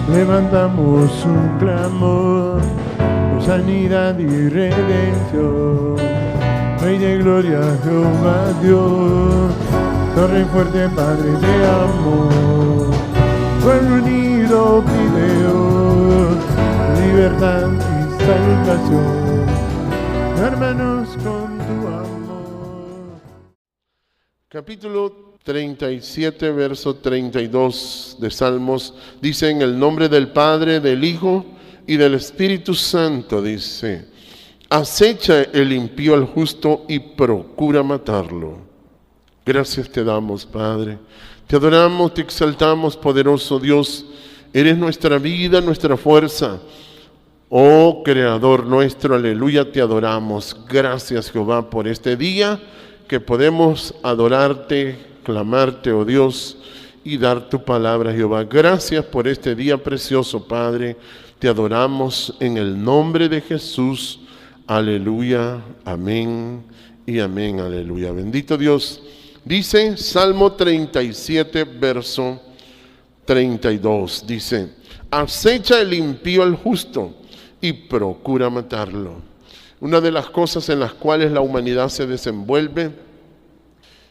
levantamos un clamor por sanidad y redención. Rey de gloria, Jehová Dios, torre fuerte, Padre de amor. Pueblo unido pide hoy libertad y salvación. Hermanos, con tu amor. Capítulo 37, verso 32 de Salmos, dice: en el nombre del Padre, del Hijo y del Espíritu Santo, dice: acecha el impío al justo y procura matarlo. Gracias te damos, Padre. Te adoramos, te exaltamos, poderoso Dios. Eres nuestra vida, nuestra fuerza. Oh Creador nuestro, aleluya, te adoramos. Gracias, Jehová, por este día que podemos adorarte, clamarte, oh Dios, y dar tu palabra, Jehová. Gracias por este día precioso, Padre. Te adoramos en el nombre de Jesús. Aleluya, amén y amén, aleluya. Bendito Dios. Dice Salmo 37, verso 32. Dice: acecha el impío al justo y procura matarlo. Una de las cosas en las cuales la humanidad se desenvuelve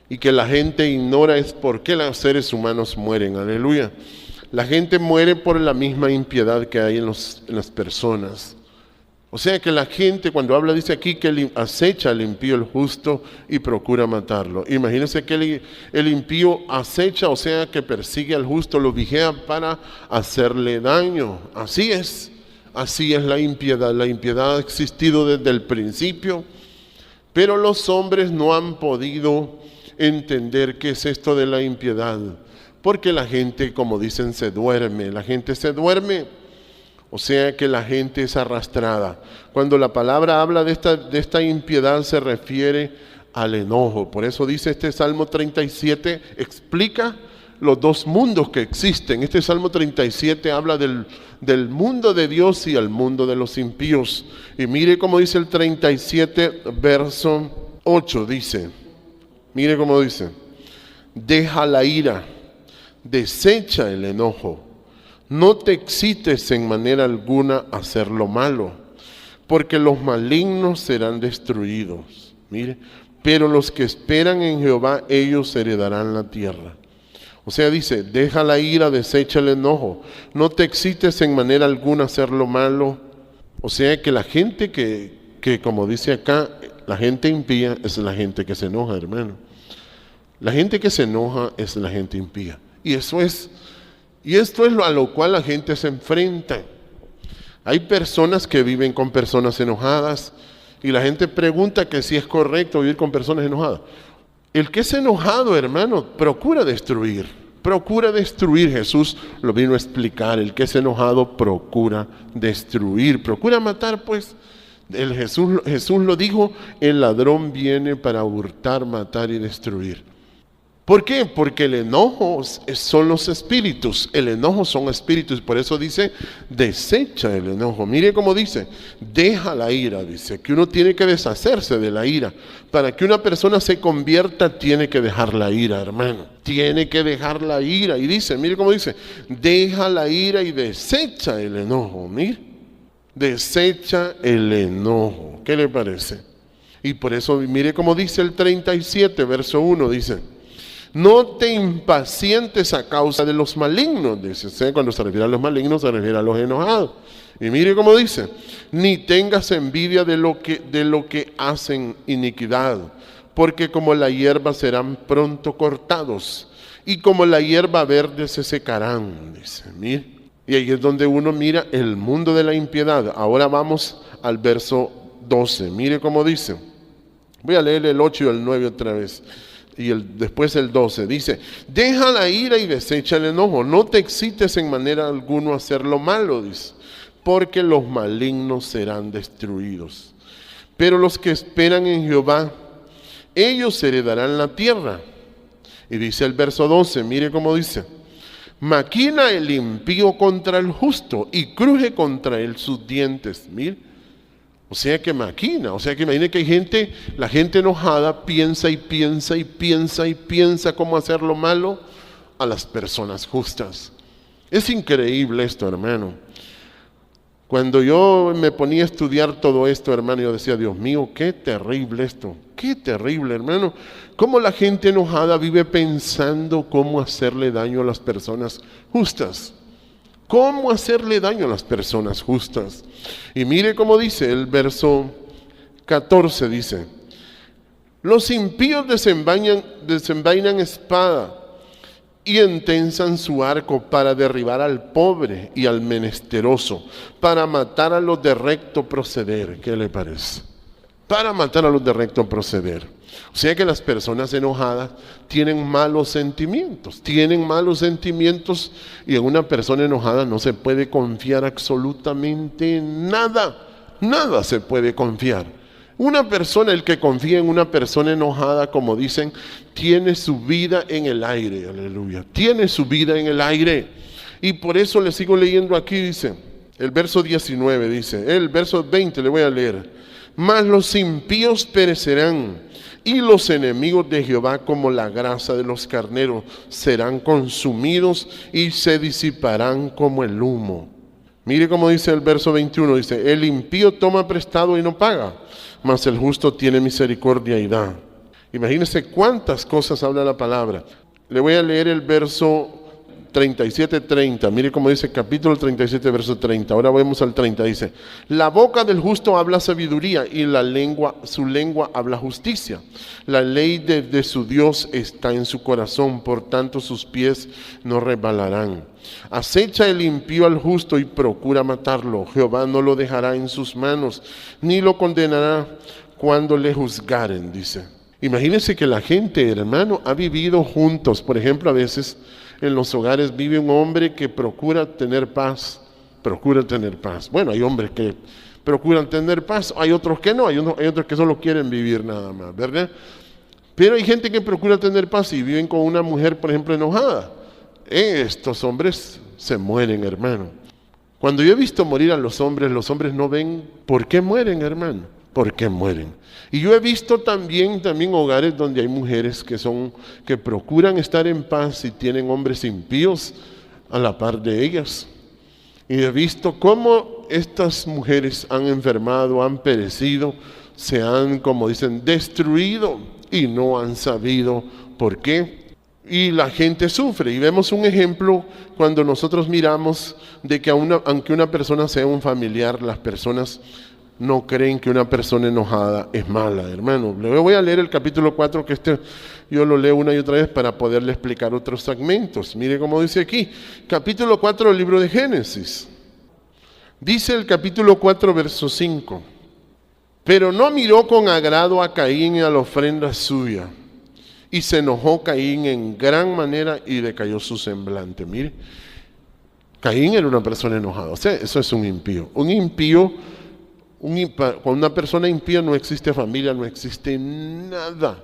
y que la gente ignora es por qué los seres humanos mueren. Aleluya. La gente muere por la misma impiedad que hay en las personas. O sea que la gente, cuando habla, dice aquí que acecha al impío el justo y procura matarlo. Imagínense que el impío acecha, o sea que persigue al justo, lo vigila para hacerle daño. Así es la impiedad. La impiedad ha existido desde el principio, pero los hombres no han podido entender qué es esto de la impiedad, porque la gente, como dicen, se duerme. La gente se duerme. O sea que la gente es arrastrada. Cuando la palabra habla de esta impiedad, se refiere al enojo. Por eso dice este Salmo 37, explica los dos mundos que existen. Este Salmo 37 habla del mundo de Dios y el mundo de los impíos. Y mire cómo dice el 37, verso 8, dice, mire cómo dice: deja la ira, desecha el enojo. No te excites en manera alguna a hacer lo malo, porque los malignos serán destruidos. Mire, pero los que esperan en Jehová, ellos heredarán la tierra. O sea, dice: deja la ira, desecha el enojo. No te excites en manera alguna a hacer lo malo. O sea que la gente que como dice acá, la gente impía es la gente que se enoja, hermano. La gente que se enoja es la gente impía. Y esto es a lo cual la gente se enfrenta. Hay personas que viven con personas enojadas y la gente pregunta que si es correcto vivir con personas enojadas. El que es enojado, hermano, procura destruir. Jesús lo vino a explicar. El que es enojado procura destruir, procura matar, pues. Jesús lo dijo: el ladrón viene para hurtar, matar y destruir. ¿Por qué? Porque el enojo son los espíritus. El enojo son espíritus. Por eso dice: desecha el enojo. Mire cómo dice: deja la ira. Dice que uno tiene que deshacerse de la ira. Para que una persona se convierta, tiene que dejar la ira, hermano. Tiene que dejar la ira. Y dice, mire cómo dice: deja la ira y desecha el enojo. Mire, desecha el enojo. ¿Qué le parece? Y por eso, mire cómo dice el 37, verso 1, dice: no te impacientes a causa de los malignos. Dice, cuando se refiere a los malignos, se refiere a los enojados. Y mire cómo dice: ni tengas envidia de lo que hacen iniquidad, porque como la hierba serán pronto cortados, y como la hierba verde se secarán. Dice, mire. Y ahí es donde uno mira el mundo de la impiedad. Ahora vamos al verso 12. Mire cómo dice. Voy a leer el 8 y el 9 otra vez. Y después el 12 dice: deja la ira y desecha el enojo. No te excites en manera alguna a hacer lo malo, dice, porque los malignos serán destruidos. Pero los que esperan en Jehová, ellos heredarán la tierra. Y dice el verso 12, mire cómo dice: maquina el impío contra el justo y cruje contra él sus dientes. Mire. O sea que maquina, o sea que imagine que hay la gente enojada piensa y piensa y piensa y piensa cómo hacer lo malo a las personas justas. Es increíble esto, hermano. Cuando yo me ponía a estudiar todo esto, hermano, yo decía, Dios mío, qué terrible esto, qué terrible, hermano. Cómo la gente enojada vive pensando cómo hacerle daño a las personas justas. Cómo hacerle daño a las personas justas. Y mire cómo dice el verso 14, dice, los impíos desenvainan espada y entensan su arco para derribar al pobre y al menesteroso, para matar a los de recto proceder. ¿Qué le parece? Para matar a los de recto proceder. O sea que las personas enojadas tienen malos sentimientos, y en una persona enojada no se puede confiar absolutamente nada se puede confiar. Una persona, el que confía en una persona enojada, como dicen, tiene su vida en el aire, aleluya, tiene su vida en el aire. Y por eso le sigo leyendo aquí, dice, el verso 19 dice, el verso 20 le voy a leer, mas los impíos perecerán, y los enemigos de Jehová como la grasa de los carneros serán consumidos y se disiparán como el humo. Mire cómo dice el verso 21, dice, el impío toma prestado y no paga, mas el justo tiene misericordia y da. Imagínense cuántas cosas habla la palabra. Le voy a leer el verso 37-30. Mire cómo dice capítulo 37, verso 30. Ahora vamos al 30. Dice, la boca del justo habla sabiduría y su lengua habla justicia. La ley de su Dios está en su corazón, por tanto sus pies no resbalarán. Acecha el impío al justo y procura matarlo. Jehová no lo dejará en sus manos, ni lo condenará cuando le juzgaren, dice. Imagínense que la gente, hermano, ha vivido juntos. Por ejemplo, a veces en los hogares vive un hombre que procura tener paz. Bueno, hay hombres que procuran tener paz, hay otros que no, hay otros que solo quieren vivir nada más, ¿verdad? Pero hay gente que procura tener paz y viven con una mujer, por ejemplo, enojada. Estos hombres se mueren, hermano. Cuando yo he visto morir a los hombres no ven por qué mueren, hermano. ¿Por qué mueren? Y yo he visto también hogares donde hay mujeres que procuran estar en paz y tienen hombres impíos a la par de ellas. Y he visto cómo estas mujeres han enfermado, han perecido, se han, como dicen, destruido y no han sabido por qué. Y la gente sufre. Y vemos un ejemplo cuando nosotros miramos de que aunque una persona sea un familiar, las personas no creen que una persona enojada es mala, hermano. Le voy a leer el capítulo 4, que yo lo leo una y otra vez para poderle explicar otros segmentos. Mire cómo dice aquí, capítulo 4 del libro de Génesis. Dice el capítulo 4, verso 5. Pero no miró con agrado a Caín y a la ofrenda suya, y se enojó Caín en gran manera y decayó su semblante. Mire, Caín era una persona enojada, o sea, eso es un impío. Con una persona impía no existe familia, no existe nada.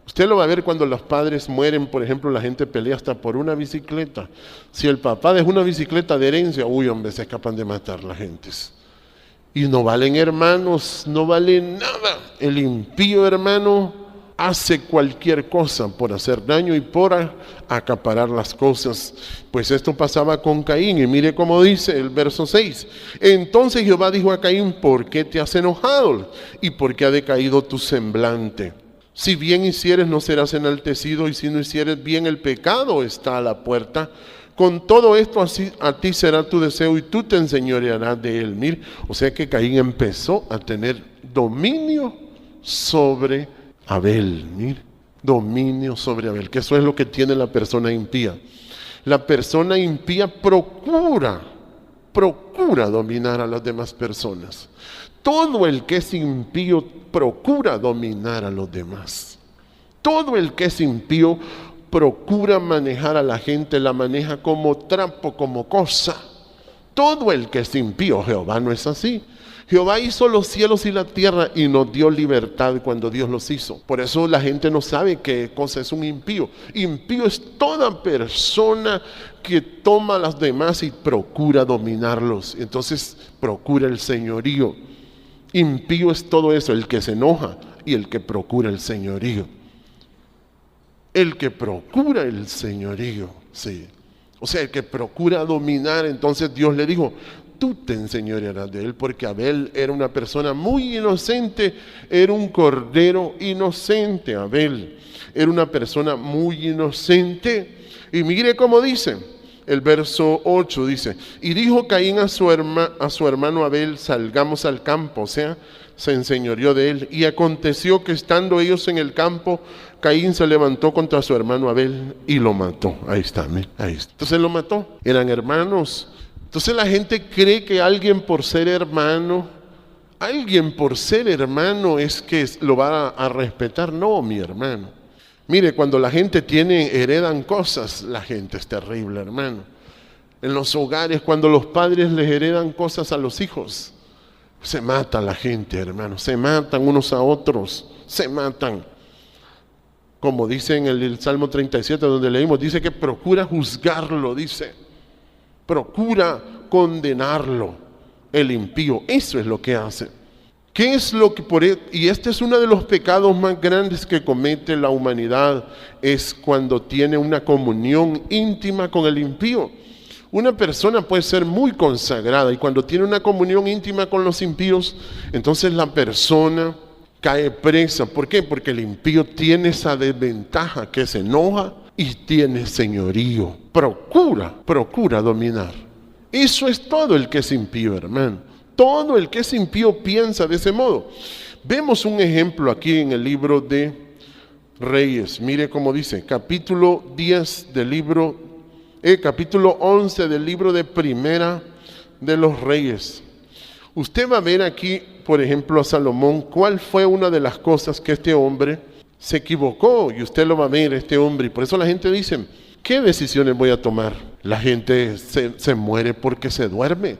Usted lo va a ver cuando los padres mueren, por ejemplo, la gente pelea hasta por una bicicleta. Si el papá dejó una bicicleta de herencia, hombre, se escapan de matar las gentes. Y no valen, hermanos, no vale nada. El impío, hermano, hace cualquier cosa por hacer daño y por acaparar las cosas. Pues esto pasaba con Caín, y mire cómo dice el verso 6. Entonces Jehová dijo a Caín, ¿por qué te has enojado? ¿Y por qué ha decaído tu semblante? Si bien hicieres, no serás enaltecido, y si no hicieres bien, el pecado está a la puerta. Con todo esto, así a ti será tu deseo, y tú te enseñorearás de él. Mire, o sea que Caín empezó a tener dominio sobre Abel, mire, dominio sobre Abel, que eso es lo que tiene la persona impía. La persona impía procura dominar a las demás personas. Todo el que es impío procura dominar a los demás. Todo el que es impío procura manejar a la gente, la maneja como trapo, como cosa. Todo el que es impío. Jehová no es así. Jehová hizo los cielos y la tierra y nos dio libertad cuando Dios los hizo. Por eso la gente no sabe qué cosa es un impío. Impío es toda persona que toma a las demás y procura dominarlos. Entonces procura el señorío. Impío es todo eso, el que se enoja y el que procura el señorío. El que procura el señorío, sí. O sea, el que procura dominar. Entonces Dios le dijo, tú te enseñorearás de él, porque Abel era una persona muy inocente, era un cordero inocente. Abel era una persona muy inocente. Y mire cómo dice el verso 8, dice, y dijo Caín a su hermano Abel, salgamos al campo. O sea, se enseñoreó de él. Y aconteció que estando ellos en el campo, Caín se levantó contra su hermano Abel y lo mató. Ahí está, ahí está. Entonces lo mató. Eran hermanos. Entonces la gente cree que alguien por ser hermano es que lo va a respetar. No, mi hermano. Mire, cuando la gente heredan cosas, la gente es terrible, hermano. En los hogares, cuando los padres les heredan cosas a los hijos, se mata la gente, hermano. Se matan unos a otros, se matan. Como dice en el Salmo 37, donde leímos, dice que procura juzgarlo, dice. Procura condenarlo, el impío. Eso es lo que hace. ¿Qué es lo que y este es uno de los pecados más grandes que comete la humanidad, es cuando tiene una comunión íntima con el impío. Una persona puede ser muy consagrada y cuando tiene una comunión íntima con los impíos, entonces la persona cae presa. ¿Por qué? Porque el impío tiene esa desventaja, que se enoja y tiene señorío. Procura dominar. Eso es todo el que es impío, hermano. Todo el que es impío piensa de ese modo. Vemos un ejemplo aquí en el libro de Reyes. Mire cómo dice, capítulo 11 del libro de Primera de los Reyes. Usted va a ver aquí, por ejemplo, a Salomón, cuál fue una de las cosas que este hombre se equivocó, y usted lo va a ver, este hombre, y por eso la gente dice, ¿qué decisiones voy a tomar? La gente se muere porque se duerme.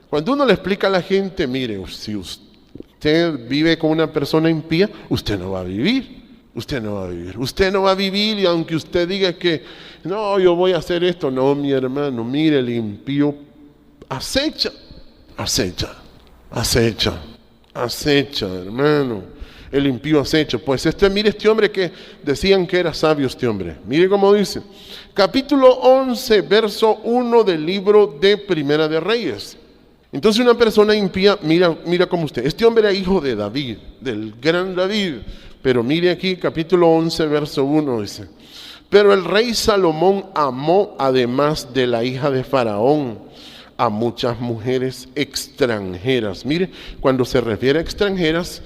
Cuando uno le explica a la gente, mire, si usted vive con una persona impía, usted no va a vivir. Usted no va a vivir, y aunque usted diga que no, yo voy a hacer esto, no, mi hermano, mire, el impío acecha, hermano. El impío acecha. Pues mire este hombre que decían que era sabio, este hombre. Mire cómo dice. Capítulo 11, verso 1 del libro de Primera de Reyes. Entonces una persona impía, mira como usted. Este hombre era hijo de David, del gran David. Pero mire aquí, capítulo 11, verso 1 dice. Pero el rey Salomón amó, además de la hija de Faraón, a muchas mujeres extranjeras. Mire, cuando se refiere a extranjeras,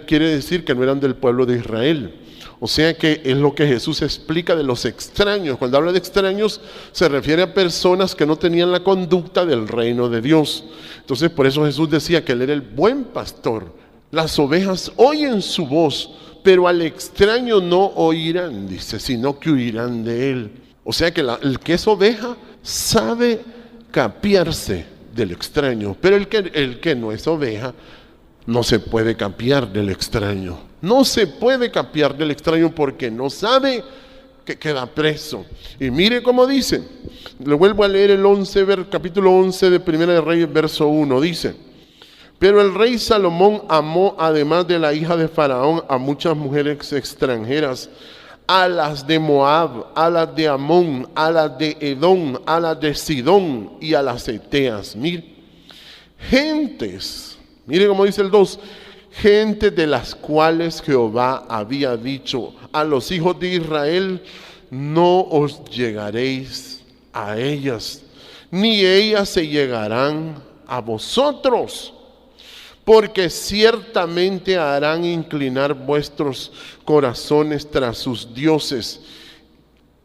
quiere decir que no eran del pueblo de Israel. O sea que es lo que Jesús explica de los extraños. Cuando habla de extraños, se refiere a personas que no tenían la conducta del reino de Dios. Entonces, por eso Jesús decía que él era el buen pastor. Las ovejas oyen su voz, pero al extraño no oirán, dice, sino que huirán de él. O sea que el que es oveja sabe capiarse del extraño, pero el que no es oveja no se puede capiar del extraño. No se puede capiar del extraño porque no sabe que queda preso. Y mire cómo dice, le vuelvo a leer capítulo 11 de Primera de Reyes, verso 1, dice: pero el rey Salomón amó, además de la hija de Faraón, a muchas mujeres extranjeras, a las de Moab, a las de Amón, a las de Edom, a las de Sidón y a las Eteas. Mire, gentes, mire cómo dice el 2, gentes de las cuales Jehová había dicho a los hijos de Israel: no os llegaréis a ellas, ni ellas se llegarán a vosotros, porque ciertamente harán inclinar vuestros corazones tras sus dioses.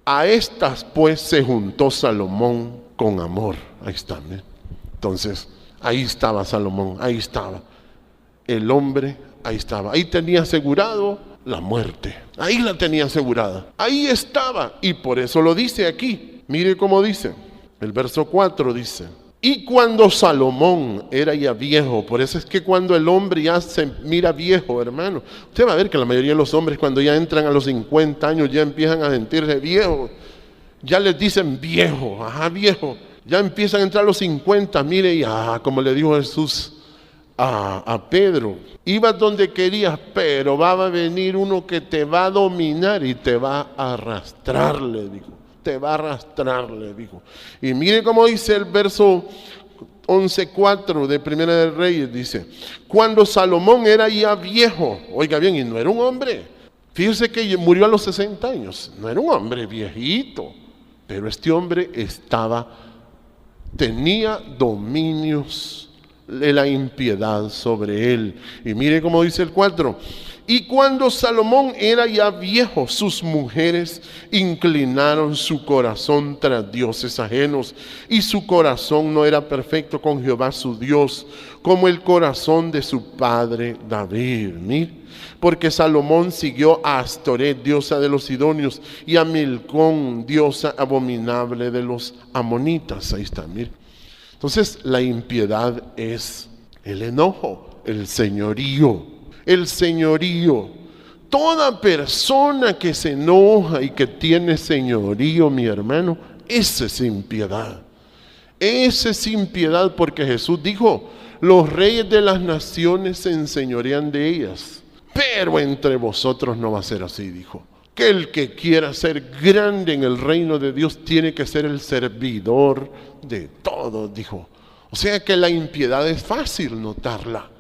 A estas pues se juntó Salomón con amor. Ahí está, ¿eh? Entonces, ahí estaba Salomón, ahí estaba el hombre, ahí estaba. Ahí tenía asegurado la muerte, ahí la tenía asegurada, ahí estaba. Y por eso lo dice aquí. Mire cómo dice, el verso 4 dice: y cuando Salomón era ya viejo, por eso es que cuando el hombre ya se mira viejo, hermano, usted va a ver que la mayoría de los hombres cuando ya entran a los 50 años ya empiezan a sentirse viejos, ya les dicen viejo, viejo, ya empiezan a entrar a los 50, mire, y como le dijo Jesús a Pedro: ibas donde querías, pero va a venir uno que te va a dominar y te va a arrastrar, le dijo. te va a arrastrar, le dijo. Y mire cómo dice el verso 11:4 de Primera de Reyes, dice, cuando Salomón era ya viejo, oiga bien, y no era un hombre, fíjese que murió a los 60 años, no era un hombre viejito, pero este hombre tenía dominios de la impiedad sobre él. Y mire cómo dice el 4, y cuando Salomón era ya viejo, sus mujeres inclinaron su corazón tras dioses ajenos, y su corazón no era perfecto con Jehová su Dios, como el corazón de su padre David. Mire, porque Salomón siguió a Astoret, diosa de los sidonios, y a Milcón, diosa abominable de los amonitas. Ahí está, mire. Entonces, la impiedad es el enojo, el señorío. El señorío. Toda persona que se enoja y que tiene señorío, mi hermano, esa es impiedad. Esa es impiedad, porque Jesús dijo, los reyes de las naciones se enseñorean de ellas, pero entre vosotros no va a ser así, dijo. Que el que quiera ser grande en el reino de Dios tiene que ser el servidor de todos, dijo. O sea que la impiedad es fácil notarla.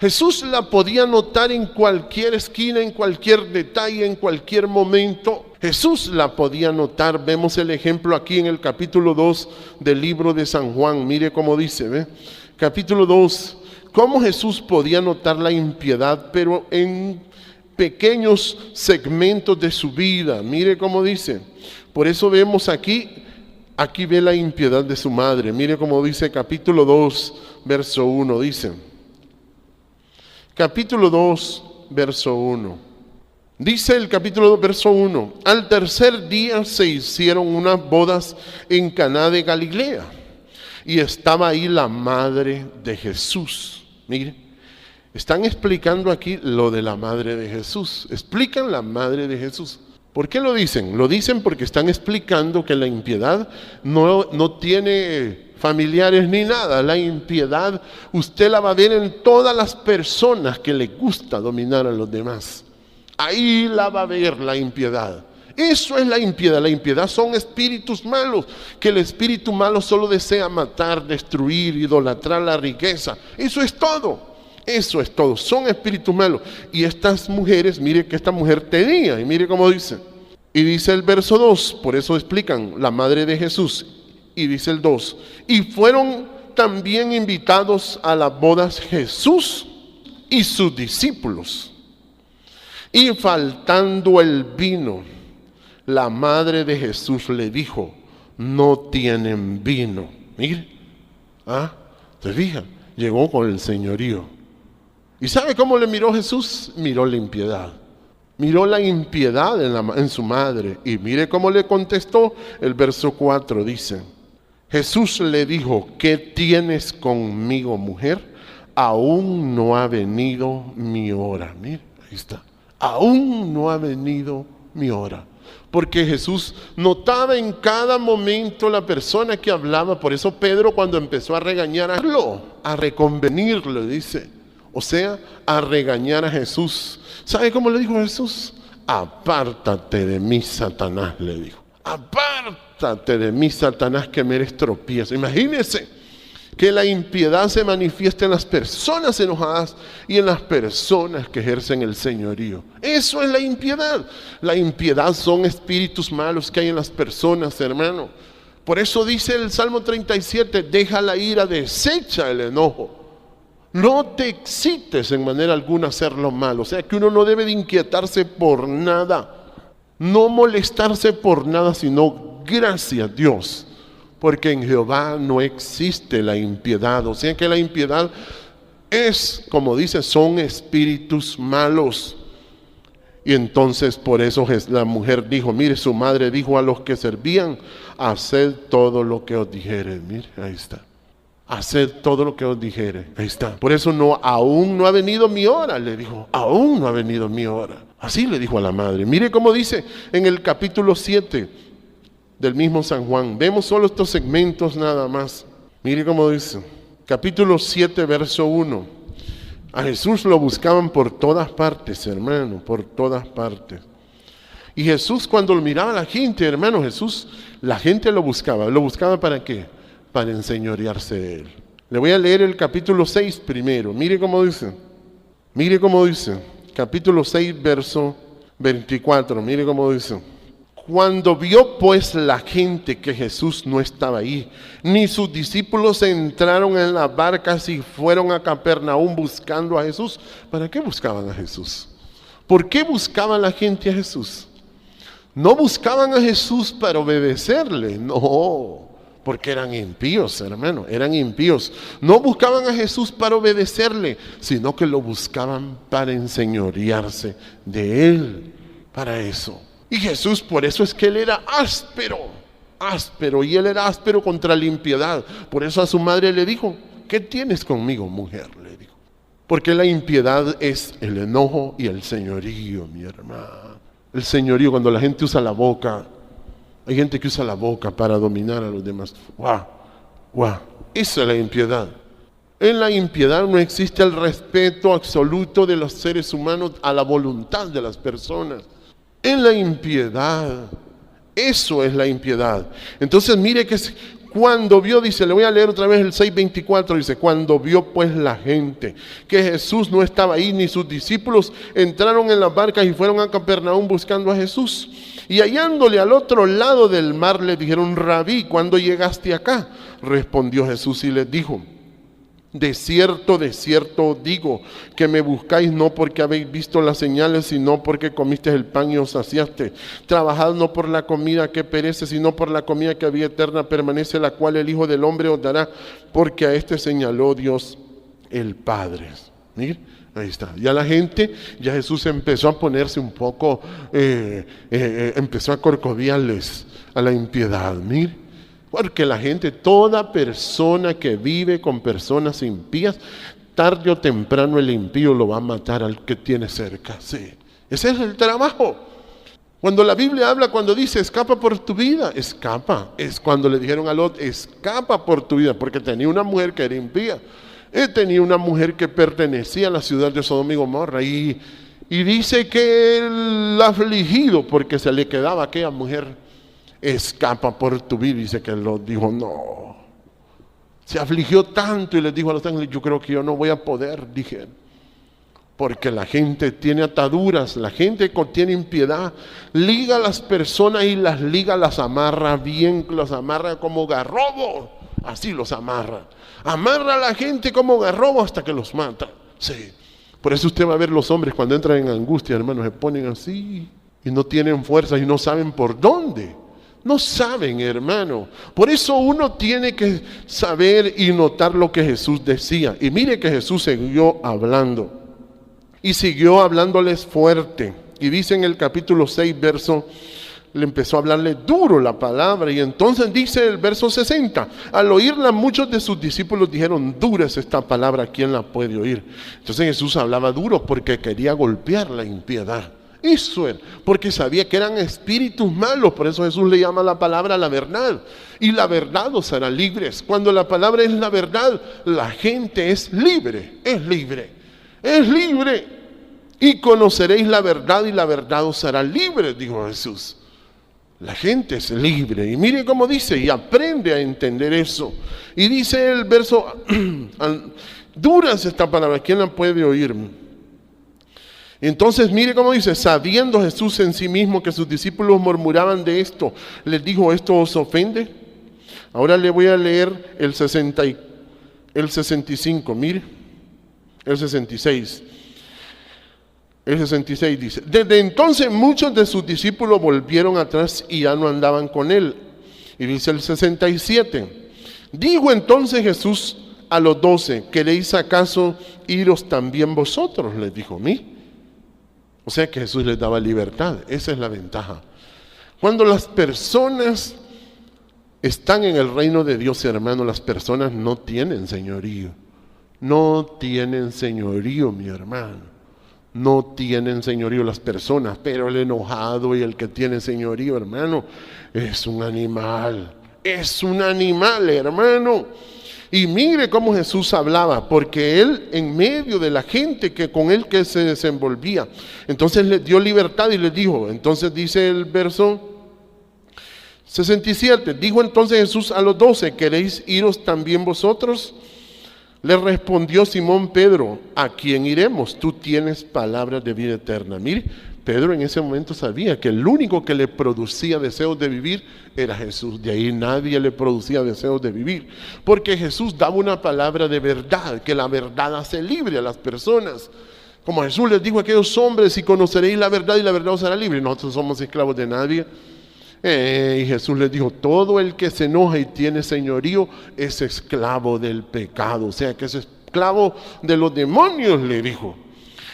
Jesús la podía notar en cualquier esquina, en cualquier detalle, en cualquier momento. Jesús la podía notar. Vemos el ejemplo aquí en el capítulo 2 del libro de San Juan. Mire cómo dice, ¿ve? Capítulo 2. Cómo Jesús podía notar la impiedad, pero en pequeños segmentos de su vida. Mire cómo dice. Por eso vemos aquí ve la impiedad de su madre. Mire cómo dice capítulo 2, verso 1. Dice, capítulo 2, verso 1. Dice el capítulo 2, verso 1. Al tercer día se hicieron unas bodas en Caná de Galilea, y estaba ahí la madre de Jesús. Mire, están explicando aquí lo de la madre de Jesús. Explican la madre de Jesús. ¿Por qué lo dicen? Lo dicen porque están explicando que la impiedad no tiene familiares ni nada. La impiedad usted la va a ver en todas las personas que le gusta dominar a los demás. Ahí la va a ver la impiedad. Eso es la impiedad. La impiedad son espíritus malos, que el espíritu malo solo desea matar, destruir, idolatrar la riqueza. Eso es todo. Eso es todo. Son espíritus malos. Y estas mujeres, mire que esta mujer tenía, y mire cómo dice. Y dice el verso 2, por eso explican la madre de Jesús. Y dice el 2, y fueron también invitados a las bodas Jesús y sus discípulos. Y faltando el vino, la madre de Jesús le dijo, no tienen vino. Mire, ¿se fijan? Llegó con el señorío. ¿Y sabe cómo le miró Jesús? Miró la impiedad. Miró la impiedad en su madre. Y mire cómo le contestó. El verso 4 dice, Jesús le dijo, ¿qué tienes conmigo, mujer? Aún no ha venido mi hora. Mire, ahí está. Aún no ha venido mi hora. Porque Jesús notaba en cada momento la persona que hablaba. Por eso Pedro, cuando empezó a regañarlo, a reconvenirlo, dice, o sea, a regañar a Jesús. ¿Sabe cómo le dijo Jesús? Apártate de mí, Satanás, le dijo. Apártate de mí, Satanás, que me eres tropiezo. Imagínese que la impiedad se manifiesta en las personas enojadas y en las personas que ejercen el señorío. Eso es la impiedad. La impiedad son espíritus malos que hay en las personas, hermano. Por eso dice el Salmo 37, deja la ira, desecha el enojo. No te excites en manera alguna a hacer lo malo. O sea que uno no debe de inquietarse por nada. No molestarse por nada, sino gracias a Dios. Porque en Jehová no existe la impiedad. O sea que la impiedad es, como dice, son espíritus malos. Y entonces por eso la mujer dijo, mire, su madre dijo a los que servían, haced todo lo que os dijere. Mire, ahí está. Haced todo lo que os dijere. Ahí está. Por eso aún no ha venido mi hora, le dijo. Aún no ha venido mi hora. Así le dijo a la madre. Mire cómo dice en el capítulo 7 del mismo San Juan. Vemos solo estos segmentos nada más. Mire cómo dice. Capítulo 7, verso 1. A Jesús lo buscaban por todas partes, hermano, por todas partes. Y Jesús, cuando lo miraba a la gente, hermano, Jesús, la gente lo buscaba. ¿Lo buscaba para qué? Para enseñorearse de él. Le voy a leer el capítulo 6 primero. Mire cómo dice. Mire cómo dice. Capítulo 6, verso 24. Mire cómo dice. Cuando vio pues la gente que Jesús no estaba ahí, ni sus discípulos entraron en las barcas y fueron a Capernaum buscando a Jesús. ¿Para qué buscaban a Jesús? ¿Por qué buscaba la gente a Jesús? No buscaban a Jesús para obedecerle, no, porque eran impíos, hermano, eran impíos. No buscaban a Jesús para obedecerle, sino que lo buscaban para enseñorearse de él, para eso. Y Jesús, por eso es que él era áspero, y él era áspero contra la impiedad. Por eso a su madre le dijo, ¿qué tienes conmigo, mujer? Le dijo. Porque la impiedad es el enojo y el señorío, mi hermano. El señorío, cuando la gente usa la boca, hay gente que usa la boca para dominar a los demás. ¡Guau! Esa es la impiedad. En la impiedad no existe el respeto absoluto de los seres humanos a la voluntad de las personas. En la impiedad, eso es la impiedad. Entonces mire que cuando vio, dice, le voy a leer otra vez el 6:24, dice, cuando vio pues la gente que Jesús no estaba ahí, ni sus discípulos, entraron en las barcas y fueron a Capernaum buscando a Jesús. Y hallándole al otro lado del mar, le dijeron, Rabí, ¿cuándo llegaste acá? Respondió Jesús y les dijo, de cierto digo, que me buscáis no porque habéis visto las señales, sino porque comiste el pan y os saciaste. Trabajad no por la comida que perece, sino por la comida que a vida eterna permanece, la cual el Hijo del Hombre os dará, porque a este señaló Dios el Padre. Mire, ahí está. Ya la gente, ya Jesús empezó a ponerse un poco, empezó a corcoviarles a la impiedad. Mire. Porque la gente, toda persona que vive con personas impías, tarde o temprano el impío lo va a matar al que tiene cerca. Sí. Ese es el trabajo. Cuando la Biblia habla, cuando dice escapa por tu vida, escapa. Es cuando le dijeron a Lot, escapa por tu vida, porque tenía una mujer que era impía. Tenía una mujer que pertenecía a la ciudad de Sodoma y Gomorra. Y dice que el afligido, porque se le quedaba aquella mujer, escapa por tu vida. Dice que Lot dijo, no. Se afligió tanto y les dijo a los ángeles, yo creo que yo no voy a poder, dije. Porque la gente tiene ataduras, la gente tiene impiedad, liga a las personas y las liga, las amarra bien, los amarra como garrobo, así los amarra. Amarra a la gente como garrobo hasta que los mata. Sí. Por eso usted va a ver los hombres cuando entran en angustia, hermanos, se ponen así y no tienen fuerza y no saben por dónde. No saben, hermano. Por eso uno tiene que saber y notar lo que Jesús decía. Y mire que Jesús siguió hablando. Y siguió hablándoles fuerte. Y dice en el capítulo 6, verso, le empezó a hablarle duro la palabra. Y entonces dice el verso 60. Al oírla muchos de sus discípulos dijeron, dura es esta palabra, ¿quién la puede oír? Entonces Jesús hablaba duro porque quería golpear la impiedad. Eso era, porque sabía que eran espíritus malos. Por eso Jesús le llama la palabra la verdad. Y la verdad os hará libres. Cuando la palabra es la verdad, la gente es libre. Es libre. Es libre. Y conoceréis la verdad y la verdad os hará libres, dijo Jesús. La gente es libre. Y mire cómo dice, y aprende a entender eso. Y dice el verso, dura es esta palabra, ¿quién la puede oír? Entonces mire cómo dice, sabiendo Jesús en sí mismo que sus discípulos murmuraban de esto, les dijo, ¿esto os ofende? Ahora le voy a leer el 65, mire, el 66. El 66 dice, desde entonces muchos de sus discípulos volvieron atrás y ya no andaban con él. Y dice el 67, dijo entonces Jesús a los 12, ¿queréis acaso iros también vosotros? Les dijo, ¿mí? O sea que Jesús les daba libertad. Esa es la ventaja. Cuando las personas están en el reino de Dios, hermano, las personas no tienen señorío. No tienen señorío, mi hermano. No tienen señorío las personas, pero el enojado y el que tiene señorío, hermano, es un animal. Es un animal, hermano. Y mire cómo Jesús hablaba, porque él en medio de la gente que con él que se desenvolvía, entonces les dio libertad y les dijo, entonces dice el verso 67, dijo entonces Jesús a los 12, ¿queréis iros también vosotros? Le respondió Simón Pedro, ¿a quién iremos? Tú tienes palabras de vida eterna. Mire, Pedro en ese momento sabía que el único que le producía deseos de vivir era Jesús. De ahí nadie le producía deseos de vivir. Porque Jesús daba una palabra de verdad, que la verdad hace libre a las personas. Como Jesús les dijo a aquellos hombres, y conoceréis la verdad y la verdad os hará libre. Nosotros somos esclavos de nadie. Y Jesús les dijo, todo el que se enoja y tiene señorío es esclavo del pecado. O sea que es esclavo de los demonios, le dijo.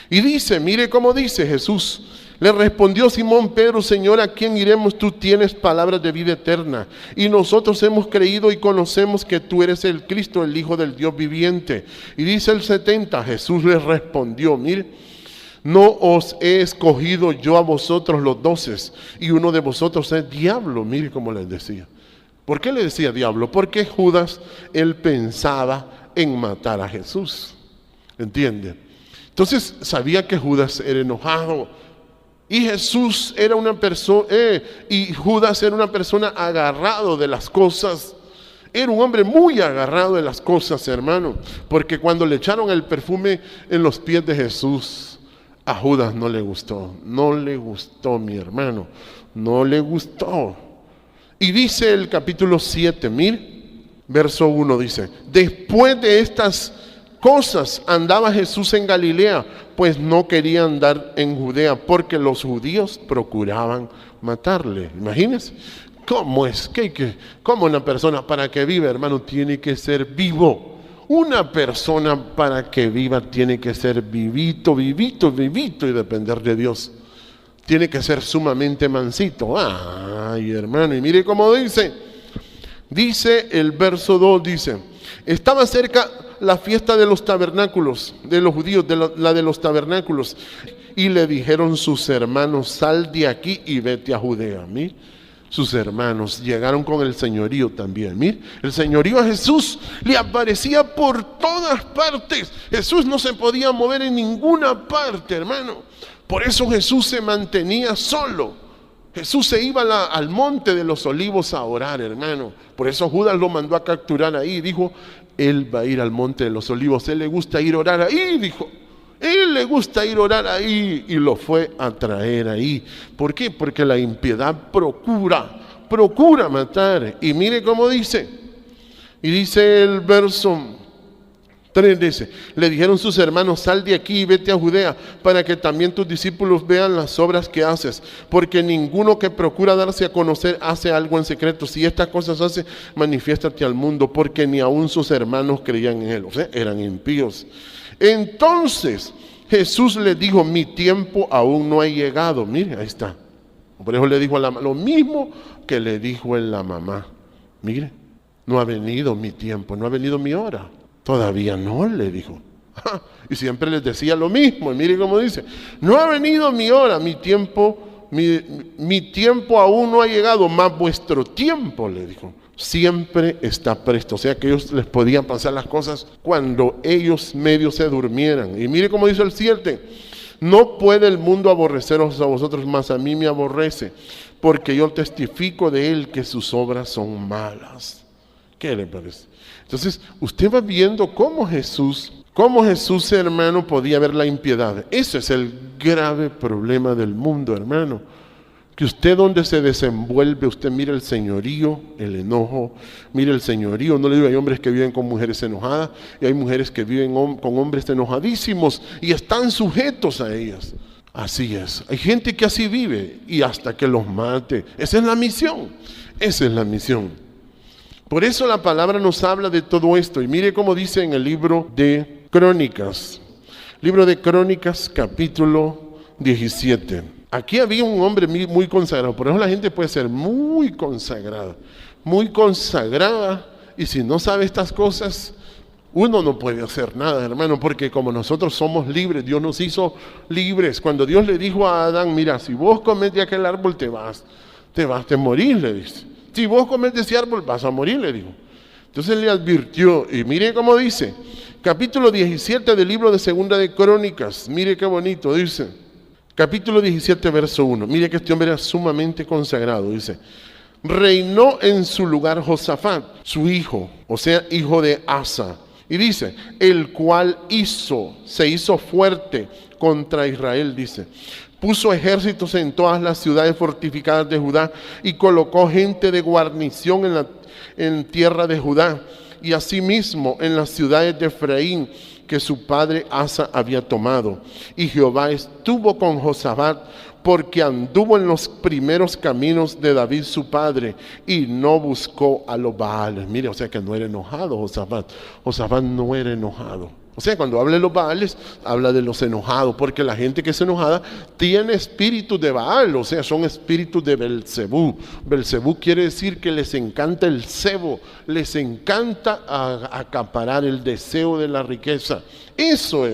Y dice, mire cómo dice Jesús. Le respondió Simón Pedro, Señor, ¿a quién iremos? Tú tienes palabras de vida eterna. Y nosotros hemos creído y conocemos que tú eres el Cristo, el Hijo del Dios viviente. Y dice el 70, Jesús les respondió, mire, no os he escogido yo a vosotros los 12, y uno de vosotros es diablo. Mire cómo les decía. ¿Por qué le decía diablo? Porque Judas, él pensaba en matar a Jesús. ¿Entiende? Entonces sabía que Judas era enojado. Y Jesús era una persona, y Judas era una persona agarrado de las cosas. Era un hombre muy agarrado de las cosas, hermano. Porque cuando le echaron el perfume en los pies de Jesús, a Judas no le gustó. No le gustó, mi hermano. No le gustó. Y dice el capítulo 7, mire, verso 1 dice, después de estas cosas andaba Jesús en Galilea, pues no quería andar en Judea, porque los judíos procuraban matarle. Imagínense, ¿cómo es? ¿Cómo una persona para que viva, hermano, tiene que ser vivo? Una persona para que viva tiene que ser vivito y depender de Dios. Tiene que ser sumamente mansito. Ay, hermano, y mire cómo dice el verso 2, dice, estaba cerca la fiesta de los tabernáculos, de los judíos, la de los tabernáculos. Y le dijeron sus hermanos, sal de aquí y vete a Judea. Mire, sus hermanos llegaron con el señorío también. Mire, el señorío a Jesús le aparecía por todas partes. Jesús no se podía mover en ninguna parte, hermano. Por eso Jesús se mantenía solo. Jesús se iba al monte de los olivos a orar, hermano. Por eso Judas lo mandó a capturar ahí. Dijo, él va a ir al monte de los olivos. Él le gusta ir a orar ahí, dijo. Él le gusta ir a orar ahí. Y lo fue a traer ahí. ¿Por qué? Porque la impiedad procura matar. Y mire cómo dice. Y dice el verso 3, dice, le dijeron sus hermanos, sal de aquí y vete a Judea, para que también tus discípulos vean las obras que haces, porque ninguno que procura darse a conocer hace algo en secreto. Si estas cosas hace, manifiéstate al mundo, porque ni aun sus hermanos creían en él. O sea, eran impíos. Entonces Jesús le dijo, mi tiempo aún no ha llegado. Mire, ahí está. Por eso le dijo a la mamá, lo mismo que le dijo a la mamá. Mire, no ha venido mi tiempo, no ha venido mi hora. Todavía no, le dijo. Y siempre les decía lo mismo. Y mire cómo dice, no ha venido mi hora, mi tiempo aún no ha llegado, mas vuestro tiempo, le dijo, siempre está presto. O sea que ellos les podían pasar las cosas cuando ellos medio se durmieran. Y mire cómo dice el 7, no puede el mundo aborreceros a vosotros, mas a mí me aborrece, porque yo testifico de él que sus obras son malas. ¿Qué le parece? Entonces, usted va viendo cómo Jesús, hermano, podía ver la impiedad. Ese es el grave problema del mundo, hermano. Que usted donde se desenvuelve, usted mira el señorío, el enojo, mira el señorío. No le digo, hay hombres que viven con mujeres enojadas y hay mujeres que viven con hombres enojadísimos y están sujetos a ellas. Así es. Hay gente que así vive y hasta que los mate. Esa es la misión. Esa es la misión. Por eso la palabra nos habla de todo esto. Y mire cómo dice en el libro de Crónicas. Libro de Crónicas, capítulo 17. Aquí había un hombre muy consagrado. Por eso la gente puede ser muy consagrada. Muy consagrada. Y si no sabe estas cosas, uno no puede hacer nada, hermano. Porque como nosotros somos libres, Dios nos hizo libres. Cuando Dios le dijo a Adán, mira, si vos comes de aquel árbol te vas a morir, le dice. Si vos comes de ese árbol vas a morir, le dijo. Entonces le advirtió, y mire cómo dice, capítulo 17 del libro de Segunda de Crónicas, mire qué bonito, dice, capítulo 17, verso 1, mire que este hombre era sumamente consagrado, dice, reinó en su lugar Josafat, su hijo, o sea, hijo de Asa, y dice, el cual se hizo fuerte contra Israel, dice, puso ejércitos en todas las ciudades fortificadas de Judá y colocó gente de guarnición en tierra de Judá y asimismo en las ciudades de Efraín que su padre Asa había tomado. Y Jehová estuvo con Josafat porque anduvo en los primeros caminos de David su padre y no buscó a los Baales. Mire, o sea que no era enojado Josafat. Josafat no era enojado. O sea, cuando habla de los Baales, habla de los enojados, porque la gente que es enojada tiene espíritus de Baal, o sea, son espíritus de Belcebú. Belcebú quiere decir que les encanta el cebo, les encanta acaparar el deseo de la riqueza. Eso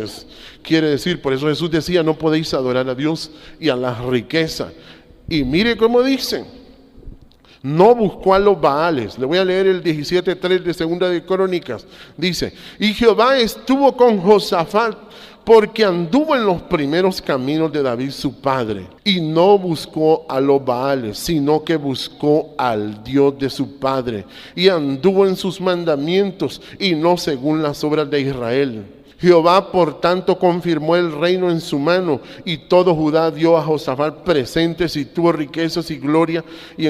quiere decir, por eso Jesús decía, no podéis adorar a Dios y a la riqueza. Y mire cómo dicen. No buscó a los Baales. Le voy a leer el 17:3 de Segunda de Crónicas. Dice, y Jehová estuvo con Josafat porque anduvo en los primeros caminos de David su padre. Y no buscó a los Baales, sino que buscó al Dios de su padre. Y anduvo en sus mandamientos y no según las obras de Israel. Jehová por tanto confirmó el reino en su mano y todo Judá dio a Josafat presentes y tuvo riquezas y gloria y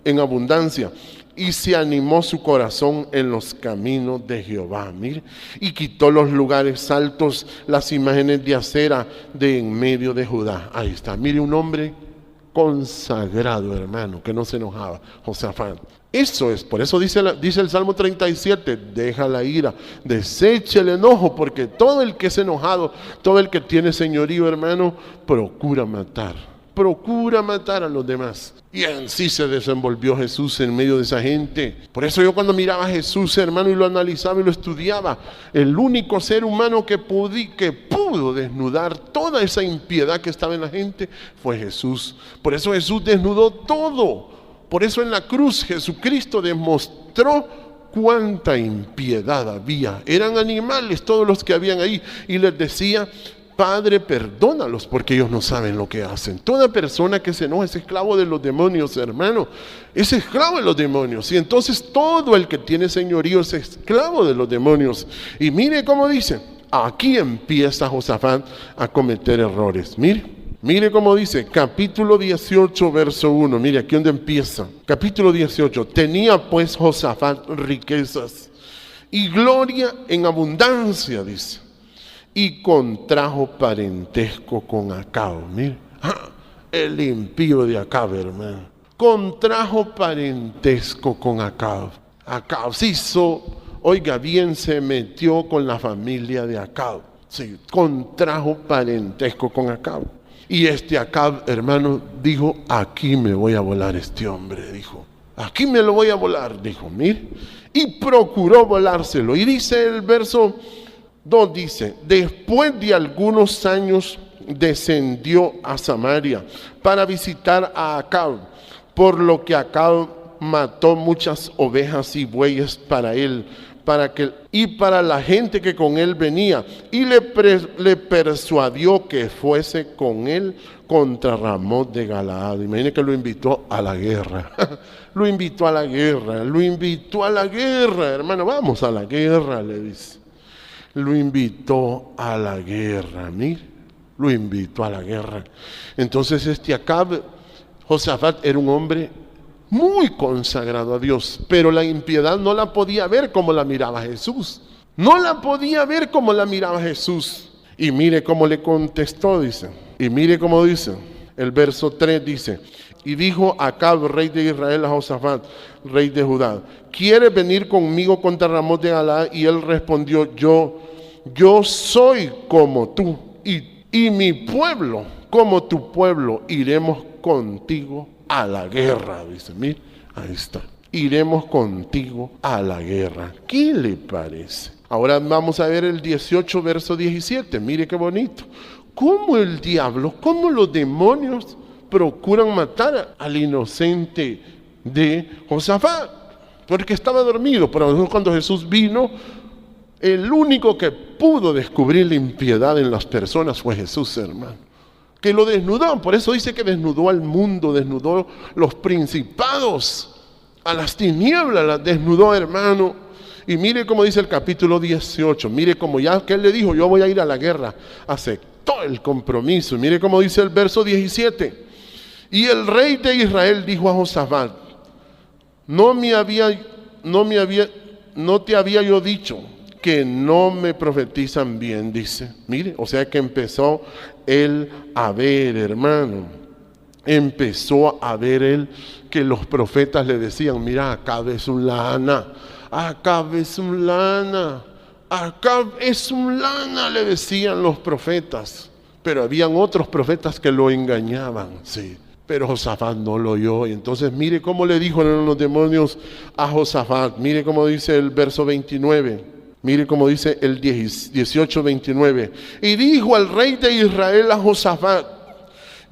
en abundancia, y se animó su corazón en los caminos de Jehová. Mire, y quitó los lugares altos, las imágenes de acera de en medio de Judá. Ahí está, mire, un hombre consagrado, hermano, que no se enojaba, Josafat. Eso es, por eso dice el Salmo 37, deja la ira, desecha el enojo, porque todo el que es enojado, todo el que tiene señorío, hermano, procura matar a los demás. Y así se desenvolvió Jesús en medio de esa gente. Por eso yo cuando miraba a Jesús, hermano, y lo analizaba y lo estudiaba, el único ser humano que pudo desnudar toda esa impiedad que estaba en la gente fue Jesús. Por eso Jesús desnudó todo. Por eso en la cruz Jesucristo demostró cuánta impiedad había. Eran animales todos los que habían ahí. Y les decía, Padre, perdónalos porque ellos no saben lo que hacen. Toda persona que se enoja es esclavo de los demonios, hermano. Es esclavo de los demonios. Y entonces todo el que tiene señorío es esclavo de los demonios. Y mire cómo dice, aquí empieza Josafat a cometer errores. Mire cómo dice, capítulo 18, verso 1. Mire aquí donde empieza. Capítulo 18. Tenía pues Josafat riquezas y gloria en abundancia, dice. Y contrajo parentesco con Acab. Mire, el impío de Acab, hermano. Contrajo parentesco con Acab. Acab se hizo, oiga bien, se metió con la familia de Acab. Sí, contrajo parentesco con Acab. Y Acab, hermano, dijo, aquí me voy a volar este hombre, dijo. Aquí me lo voy a volar, dijo, mire. Y procuró volárselo. Y dice el verso 2, dice, después de algunos años descendió a Samaria para visitar a Acab, por lo que Acab mató muchas ovejas y bueyes para él, y para la gente que con él venía, y le persuadió que fuese con él contra Ramot de Galaad. Imagínense que lo invitó a la guerra. Lo invitó a la guerra, hermano, vamos a la guerra, le dice. Lo invitó a la guerra, mire, lo invitó a la guerra. Entonces Acab, Josafat era un hombre muy consagrado a Dios, pero la impiedad no la podía ver como la miraba Jesús. No la podía ver como la miraba Jesús. Y mire cómo le contestó, dice. Y mire cómo dice. El verso 3 dice, y dijo Acab, rey de Israel, a Josafat, rey de Judá, ¿quieres venir conmigo contra Ramot de Galaad? Y él respondió, yo soy como tú, y mi pueblo como tu pueblo, iremos contigo a la guerra. Dice, mire, ahí está. Iremos contigo a la guerra. ¿Qué le parece? Ahora vamos a ver el 18, verso 17. Mire qué bonito. ¿Cómo el diablo, cómo los demonios procuran matar al inocente de Josafat? porque estaba dormido. Pero cuando Jesús vino, el único que pudo descubrir la impiedad en las personas fue Jesús, hermano, que lo desnudó. Por eso dice que desnudó al mundo, desnudó los principados, a las tinieblas las desnudó, hermano. Y mire cómo dice el capítulo 18, mire cómo ya que él le dijo, yo voy a ir a la guerra, aceptó el compromiso. Y mire cómo dice el verso 17, y el rey de Israel dijo a Josafat, no te había yo dicho que no me profetizan bien, dice. Mire, o sea que empezó él a ver, hermano, empezó a ver él que los profetas le decían, mira, Acab es un lana, Acab es un lana, Acab es un lana, le decían los profetas. Pero habían otros profetas que lo engañaban, sí. Pero Josafat no lo oyó. Y entonces mire cómo le dijo los demonios a Josafat. Mire cómo dice el verso 29. Mire cómo dice el 18:29. Y dijo al rey de Israel a Josafat,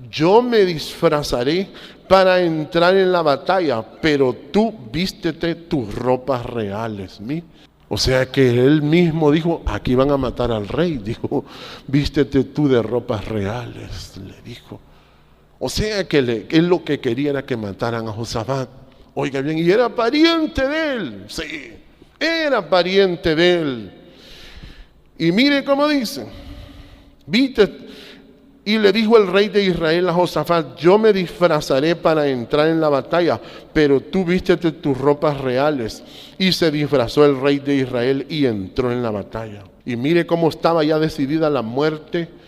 yo me disfrazaré para entrar en la batalla, pero tú vístete tus ropas reales. ¿Sí? O sea que él mismo dijo, aquí van a matar al rey. Dijo, vístete tú de ropas reales, le dijo. O sea que él lo que quería era que mataran a Josafat. Oiga bien, y era pariente de él. Sí, era pariente de él. Y mire cómo dice, y le dijo el rey de Israel a Josafat, yo me disfrazaré para entrar en la batalla, pero tú vístete tus ropas reales. Y se disfrazó el rey de Israel y entró en la batalla. Y mire cómo estaba ya decidida la muerte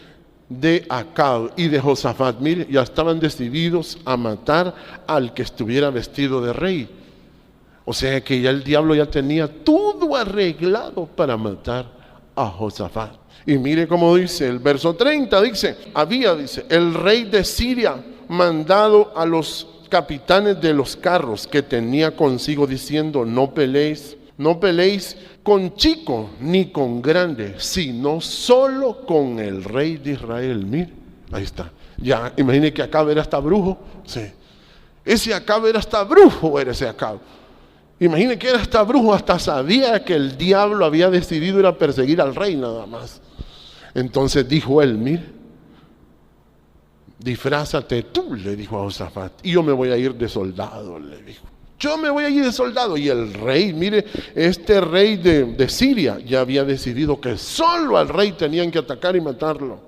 de Acab y de Josafat. Mire, ya estaban decididos a matar al que estuviera vestido de rey. O sea que ya el diablo ya tenía todo arreglado para matar a Josafat. Y mire cómo dice el verso 30, dice, dice, el rey de Siria mandado a los capitanes de los carros que tenía consigo diciendo, no peleéis con chico ni con grande, sino solo con el rey de Israel. Mire, ahí está. Ya, imagine que Acab era hasta brujo. Sí. Ese Acab era hasta brujo, era ese Acab. Imagine que era hasta brujo, hasta sabía que el diablo había decidido ir a perseguir al rey nada más. Entonces dijo él, mire, disfrázate tú, le dijo a Josafat, y yo me voy a ir de soldado, le dijo. Yo me voy a ir de soldado. Y el rey, mire, este rey de Siria ya había decidido que solo al rey tenían que atacar y matarlo.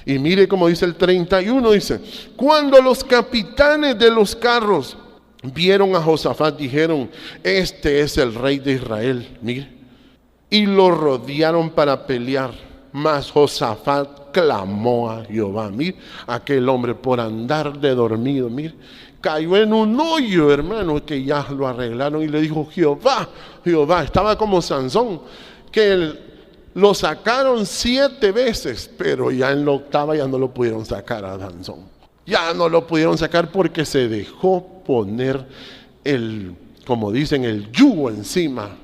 Y mire cómo dice el 31, dice, cuando los capitanes de los carros vieron a Josafat, dijeron, este es el rey de Israel, mire, y lo rodearon para pelear. Mas Josafat clamó a Jehová. Mire, aquel hombre por andar de dormido, mire, cayó en un hoyo, hermano, que ya lo arreglaron. Y le dijo, Jehová, estaba como Sansón, que lo sacaron 7 veces, pero ya en la octava ya no lo pudieron sacar a Sansón. Ya no lo pudieron sacar porque se dejó poner como dicen, el yugo encima.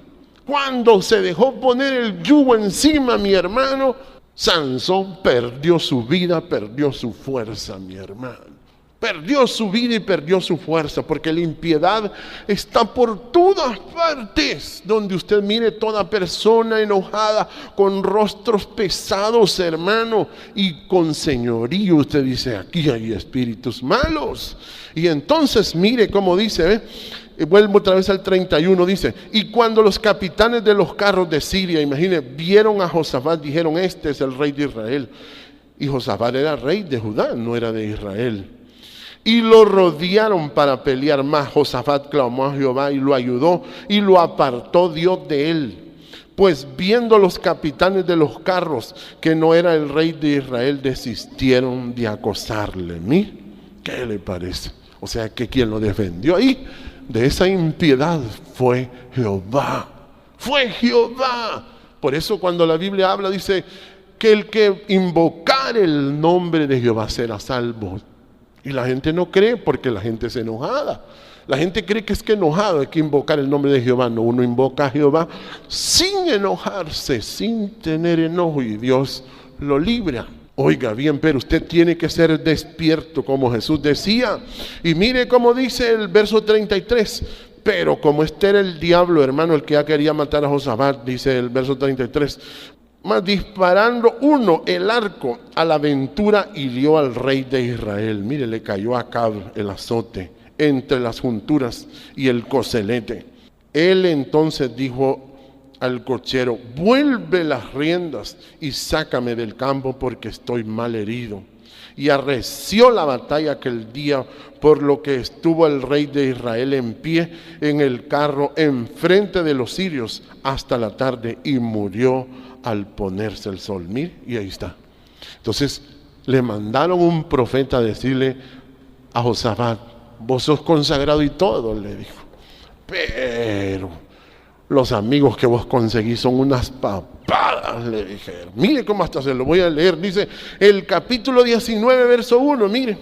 Cuando se dejó poner el yugo encima, mi hermano, Sansón perdió su vida, perdió su fuerza, mi hermano. Perdió su vida y perdió su fuerza, porque la impiedad está por todas partes. Donde usted mire, toda persona enojada, con rostros pesados, hermano, y con señorío, usted dice, aquí hay espíritus malos. Y entonces mire cómo dice, vuelvo otra vez al 31, dice, y cuando los capitanes de los carros de Siria, imagine, vieron a Josafat, dijeron, este es el rey de Israel. Y Josafat era rey de Judá, no era de Israel. Y lo rodearon para pelear más. Josafat clamó a Jehová y lo ayudó y lo apartó Dios de él. Pues viendo los capitanes de los carros que no era el rey de Israel, desistieron de acosarle. Mire, ¿qué le parece? O sea que quien lo defendió ahí de esa impiedad fue Jehová. Fue Jehová. Por eso cuando la Biblia habla, dice que el que invocar el nombre de Jehová será salvo. Y la gente no cree porque la gente es enojada. La gente cree que es que enojado hay que invocar el nombre de Jehová. No, uno invoca a Jehová sin enojarse, sin tener enojo, y Dios lo libra. Oiga bien, pero usted tiene que ser despierto como Jesús decía. Y mire cómo dice el verso 33. pero como este era el diablo, hermano, el que ya quería matar a Josafat, dice el verso 33, mas disparando uno el arco a la aventura hirió al rey de Israel. Mire, le cayó a Acab el azote entre las junturas y el coselete. Él entonces dijo al cochero: vuelve las riendas y sácame del campo porque estoy mal herido. Y arreció la batalla aquel día, por lo que estuvo el rey de Israel en pie en el carro enfrente de los sirios hasta la tarde, y murió al ponerse el sol. Mire, y ahí está. Entonces le mandaron un profeta a decirle a Josafat: vos sos consagrado y todo, le dijo, pero los amigos que vos conseguís son unas papadas, le dijeron. Mire cómo hasta se lo voy a leer. Dice el capítulo 19, verso 1, mire.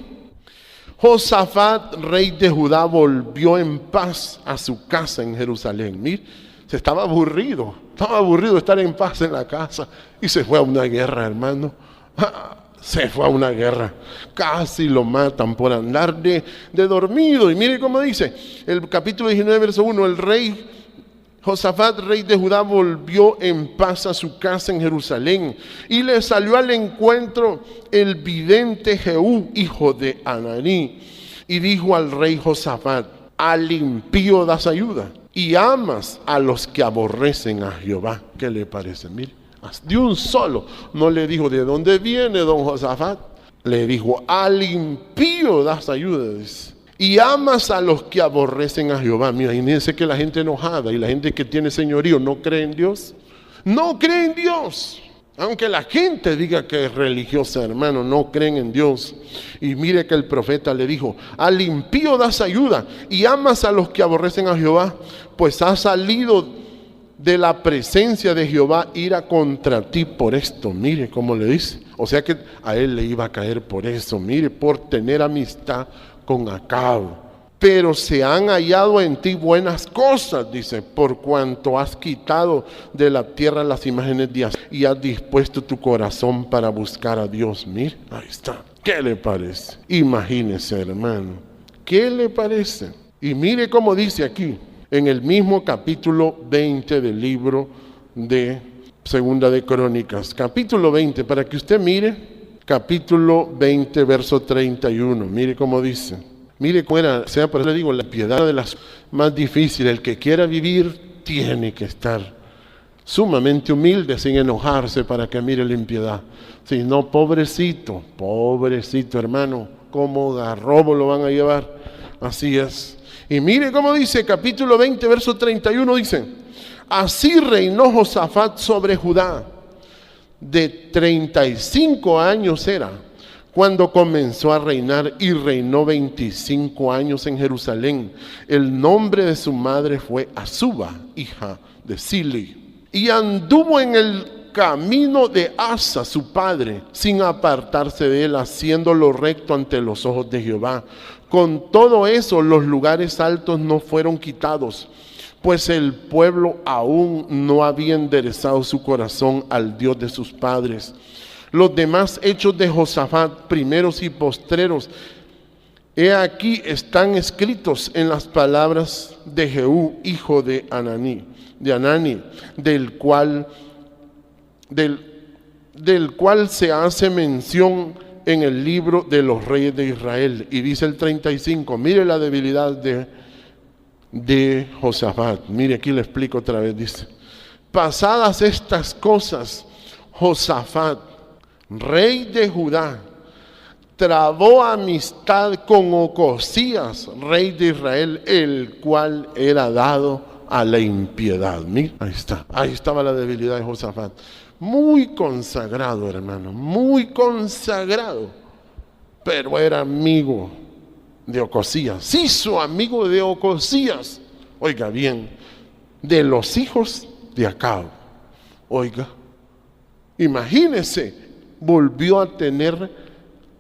Josafat, rey de Judá, volvió en paz a su casa en Jerusalén. Mire, se estaba aburrido de estar en paz en la casa y se fue a una guerra, hermano. Se fue a una guerra, casi lo matan por andar de dormido. Y mire cómo dice el capítulo 19, verso 1, el rey Josafat, rey de Judá, volvió en paz a su casa en Jerusalén, y le salió al encuentro el vidente Jehú, hijo de Ananí, y dijo al rey Josafat: al impío das ayuda y amas a los que aborrecen a Jehová. ¿Qué le parece? Mire, de un solo, no le dijo de dónde viene don Josafat, le dijo: al impío das ayuda, dice, y amas a los que aborrecen a Jehová. Mira, imagínense que la gente enojada y la gente que tiene señorío no cree en Dios. No cree en Dios. Aunque la gente diga que es religiosa, hermano, no creen en Dios. Y mire que el profeta le dijo: al impío das ayuda y amas a los que aborrecen a Jehová, pues ha salido de la presencia de Jehová ira contra ti por esto. Mire cómo le dice. O sea que a él le iba a caer por eso. Mire, por tener amistad con Acab. Pero se han hallado en ti buenas cosas, dice, por cuanto has quitado de la tierra las imágenes de Asera y has dispuesto tu corazón para buscar a Dios. Mire, ahí está. ¿Qué le parece? Imagínese, hermano. ¿Qué le parece? Y mire cómo dice aquí, en el mismo capítulo 20 del libro de Segunda de Crónicas. Capítulo 20, para que usted mire. Capítulo 20, verso 31. Mire cómo dice. Mire cómo era, por eso le digo, la piedad de las más difíciles. El que quiera vivir tiene que estar sumamente humilde, sin enojarse, para que mire la impiedad. Si no, pobrecito, hermano, como garrobo lo van a llevar. Así es. Y mire cómo dice, capítulo 20, verso 31, dice: así reinó Josafat sobre Judá. De 35 años era cuando comenzó a reinar, y reinó 25 años en Jerusalén. El nombre de su madre fue Azuba, hija de Sili. Y anduvo en el camino de Asa, su padre, sin apartarse de él, haciendo lo recto ante los ojos de Jehová. Con todo eso, los lugares altos no fueron quitados, pues el pueblo aún no había enderezado su corazón al Dios de sus padres. Los demás hechos de Josafat, primeros y postreros, he aquí están escritos en las palabras de Jehú, hijo de Anani, del cual se hace mención en el libro de los reyes de Israel. Y dice el 35, mire la debilidad de Josafat. Mire, aquí le explico otra vez. Dice: pasadas estas cosas, Josafat, rey de Judá, trabó amistad con Ocosías, rey de Israel, el cual era dado a la impiedad. Mire, ahí estaba la debilidad de Josafat. Muy consagrado, hermano, muy consagrado, pero era amigo de Ocosías. Se hizo amigo de Ocosías, oiga bien, de los hijos de Acab. Oiga, imagínese, volvió a tener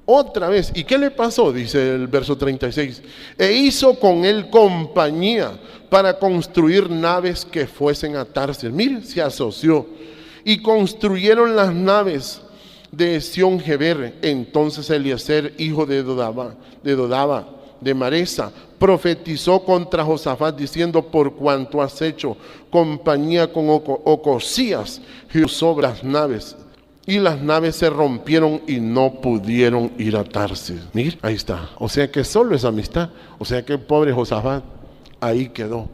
otra vez. ¿Y qué le pasó? Dice el verso 36. E hizo con él compañía para construir naves que fuesen a Tarsis. Mire, se asoció y construyeron las naves de Esión-Geber. Entonces Eliezer, hijo de Dodaba, de Maresa, profetizó contra Josafat diciendo: por cuanto has hecho compañía con Ocosías, sobre las naves, y las naves se rompieron y no pudieron ir a Tarsis. Mira, ahí está. O sea que solo es amistad. O sea que el pobre Josafat ahí quedó.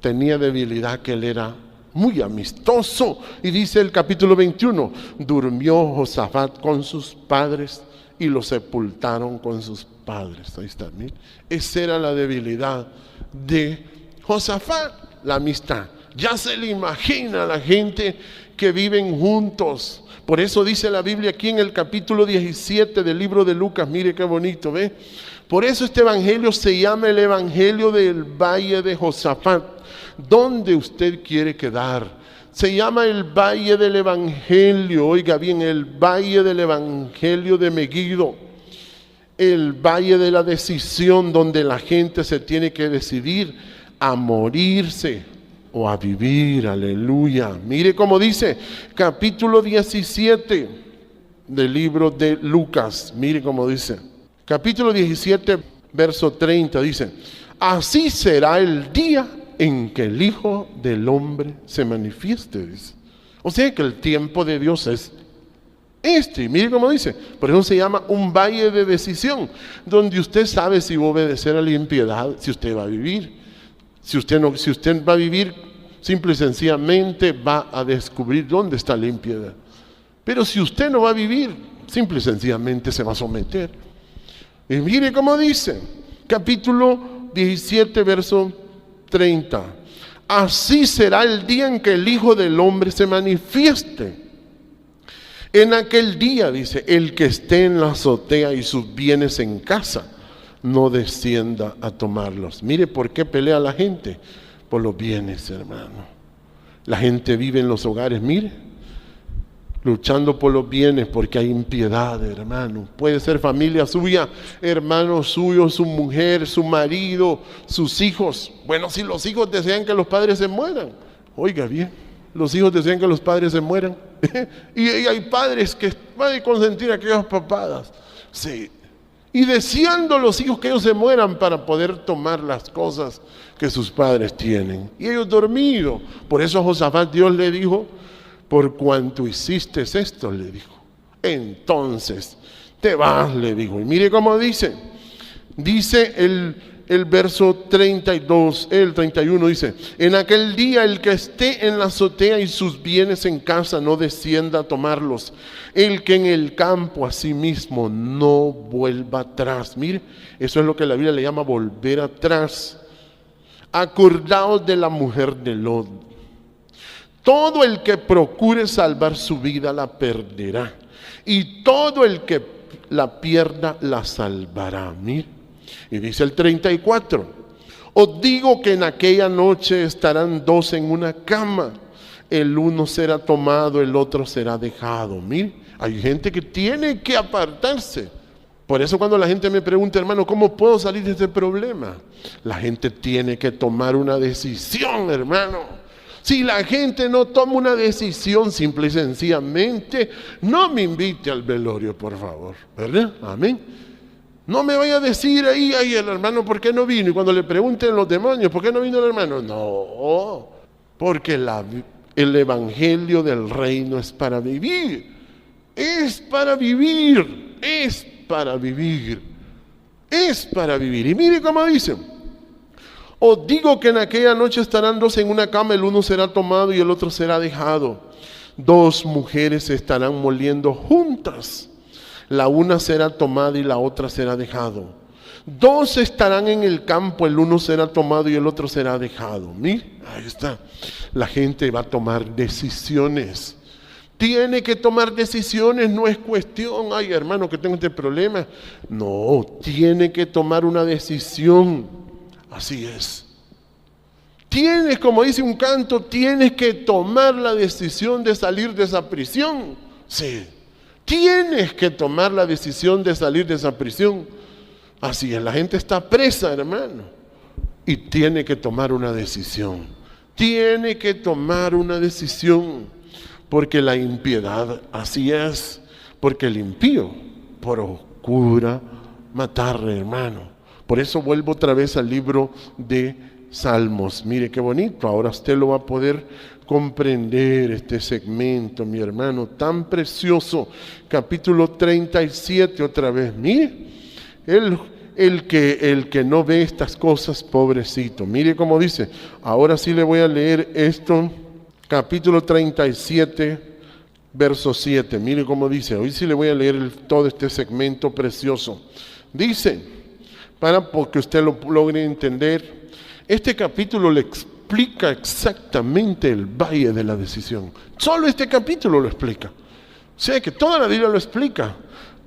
Tenía debilidad, que él era muy amistoso. Y dice el capítulo 21, durmió Josafat con sus padres y lo sepultaron con sus padres. Ahí está, mira. Esa era la debilidad de Josafat, la amistad. Ya se le imagina a la gente que viven juntos. Por eso dice la Biblia aquí en el capítulo 17 del libro de Lucas, mire qué bonito, ¿ve? Por eso este evangelio se llama el evangelio del valle de Josafat. ¿Dónde usted quiere quedar? Se llama el valle del evangelio, oiga bien, el valle del evangelio de Megiddo. El valle de la decisión, donde la gente se tiene que decidir a morirse o a vivir, aleluya. Mire cómo dice, capítulo 17 del libro de Lucas, mire cómo dice, capítulo 17, verso 30, dice: así será el día en que el Hijo del Hombre se manifieste, dice. O sea que el tiempo de Dios es este, mire cómo dice, por eso se llama un valle de decisión, donde usted sabe si va a obedecer a la impiedad, si usted va a vivir. Si usted va a vivir, simple y sencillamente va a descubrir dónde está la impiedad. Pero si usted no va a vivir, simple y sencillamente se va a someter. Y mire cómo dice, capítulo 17, verso 30. Así será el día en que el Hijo del Hombre se manifieste. En aquel día, dice, el que esté en la azotea y sus bienes en casa, no descienda a tomarlos. Mire por qué pelea la gente. Por los bienes, hermano. La gente vive en los hogares, mire, luchando por los bienes porque hay impiedad, hermano. Puede ser familia suya, hermano suyo, su mujer, su marido, sus hijos. Bueno, si los hijos desean que los padres se mueran, oiga bien, los hijos desean que los padres se mueran. y hay padres que van a consentir a aquellas papadas. Sí. Y deseando los hijos que ellos se mueran para poder tomar las cosas que sus padres tienen. Y ellos dormidos. Por eso a Josafat Dios le dijo: por cuanto hiciste esto, le dijo, entonces te vas, le dijo. Y mire cómo dice. Dice el verso 32, el 31 dice: en aquel día el que esté en la azotea y sus bienes en casa no descienda a tomarlos. El que en el campo asimismo no vuelva atrás. Mire, eso es lo que la Biblia le llama volver atrás. Acordaos de la mujer de Lot. Todo el que procure salvar su vida la perderá, y todo el que la pierda la salvará. Mire. Y dice el 34: os digo que en aquella noche estarán dos en una cama, el uno será tomado, el otro será dejado. Mire, hay gente que tiene que apartarse. Por eso cuando la gente me pregunta: hermano, ¿cómo puedo salir de este problema? La gente tiene que tomar una decisión, hermano. Si la gente no toma una decisión, simple y sencillamente, no me invite al velorio, por favor, ¿verdad? Amén. No me vaya a decir ahí: ay, el hermano, ¿por qué no vino? Y cuando le pregunten los demonios: ¿por qué no vino el hermano? No, porque el evangelio del reino es para vivir. Es para vivir. Es para vivir. Es para vivir. Y mire cómo dice: os digo que en aquella noche estarán dos en una cama, el uno será tomado y el otro será dejado. Dos mujeres estarán moliendo juntas, la una será tomada y la otra será dejado. Dos estarán en el campo, el uno será tomado y el otro será dejado. Mire, ahí está. La gente va a tomar decisiones. Tiene que tomar decisiones, no es cuestión: ay, hermano, que tengo este problema. No, tiene que tomar una decisión. Así es. Tienes, como dice un canto, tienes que tomar la decisión de salir de esa prisión. Sí. Tienes que tomar la decisión de salir de esa prisión. Así es, la gente está presa, hermano, y tiene que tomar una decisión. Tiene que tomar una decisión, porque la impiedad, así es, porque el impío procura matarle, hermano. Por eso vuelvo otra vez al libro de Salmos. Mire qué bonito, ahora usted lo va a poder comprender, este segmento, mi hermano, tan precioso. Capítulo 37 otra vez. Mire, el que no ve estas cosas, pobrecito. Mire cómo dice. Ahora sí le voy a leer esto. Capítulo 37, verso 7. Mire cómo dice. Hoy sí le voy a leer todo este segmento precioso. Dice, para que usted lo logre entender, este capítulo le explica exactamente el valle de la decisión. Solo este capítulo lo explica. O sea que toda la Biblia lo explica.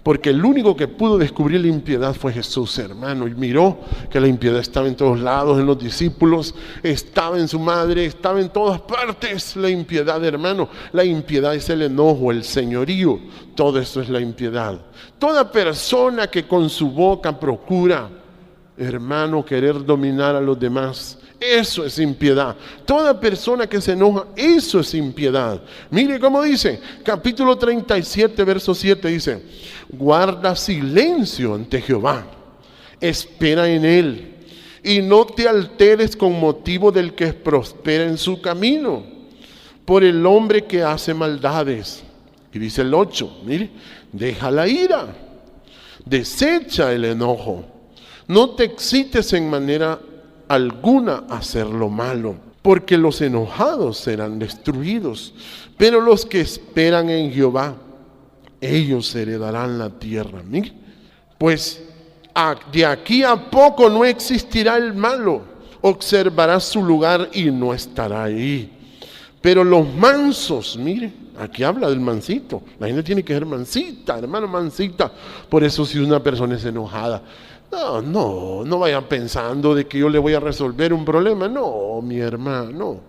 Porque el único que pudo descubrir la impiedad fue Jesús, hermano. Y miró que la impiedad estaba en todos lados, en los discípulos, estaba en su madre, estaba en todas partes. La impiedad, hermano. La impiedad es el enojo, el señorío. Todo eso es la impiedad. Toda persona que con su boca procura, hermano, querer dominar a los demás, eso es impiedad. Toda persona que se enoja, eso es impiedad. Mire cómo dice, capítulo 37, verso 7 dice: guarda silencio ante Jehová, espera en él, y no te alteres con motivo del que prospera en su camino, por el hombre que hace maldades. Y dice el 8, mire, deja la ira, desecha el enojo, no te excites en manera alguna a hacer lo malo, porque los enojados serán destruidos, pero los que esperan en Jehová, ellos heredarán la tierra. Mire, pues de aquí a poco no existirá el malo, observarás su lugar y no estará ahí. Pero los mansos, mire, aquí habla del mansito. La gente tiene que ser mansita, hermano, mansita. Por eso si una persona es enojada, no vayan pensando de que yo le voy a resolver un problema. No, mi hermano,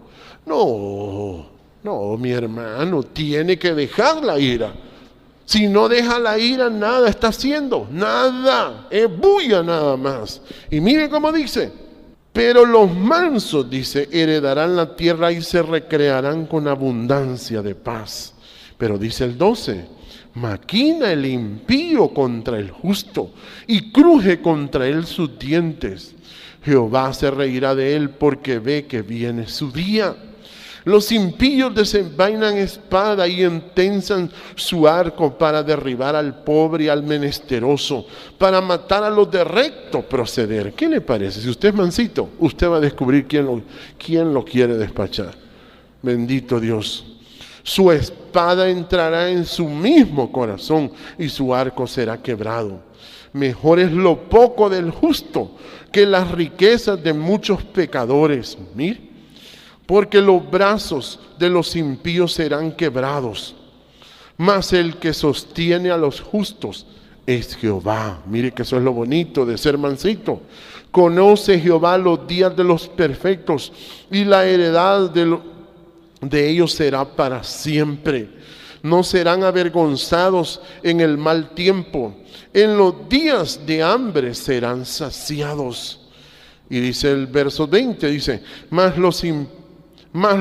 no, mi hermano, tiene que dejar la ira. Si no deja la ira, nada está haciendo, nada, es bulla nada más. Y mire cómo dice, pero los mansos, dice, heredarán la tierra y se recrearán con abundancia de paz. Pero dice el 12, maquina el impío contra el justo y cruje contra él sus dientes. Jehová se reirá de él porque ve que viene su día. Los impíos desenvainan espada y entensan su arco para derribar al pobre y al menesteroso, para matar a los de recto proceder. ¿Qué le parece? Si usted es mansito, usted va a descubrir quién lo quiere despachar. Bendito Dios. Su espada entrará en su mismo corazón y su arco será quebrado. Mejor es lo poco del justo que las riquezas de muchos pecadores. Mire, porque los brazos de los impíos serán quebrados, mas el que sostiene a los justos es Jehová. Mire que eso es lo bonito de ser mansito. Conoce Jehová los días de los perfectos y la heredad de ellos será para siempre. No serán avergonzados en el mal tiempo. En los días de hambre serán saciados. Y dice el verso 20, dice, mas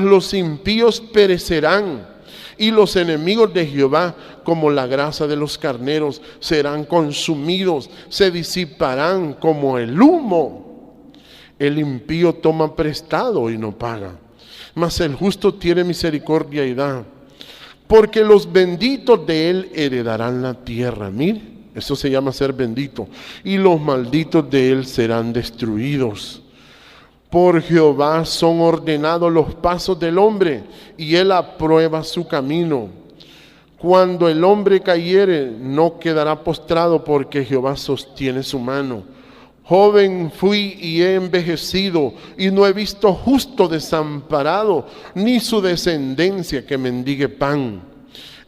los impíos perecerán, y los enemigos de Jehová, como la grasa de los carneros, serán consumidos, se disiparán como el humo. El impío toma prestado y no paga, mas el justo tiene misericordia y da, porque los benditos de él heredarán la tierra. Mire, eso se llama ser bendito. Y los malditos de él serán destruidos. Por Jehová son ordenados los pasos del hombre, y él aprueba su camino. Cuando el hombre cayere, no quedará postrado, porque Jehová sostiene su mano. Joven fui y he envejecido, y no he visto justo desamparado, ni su descendencia que mendigue pan.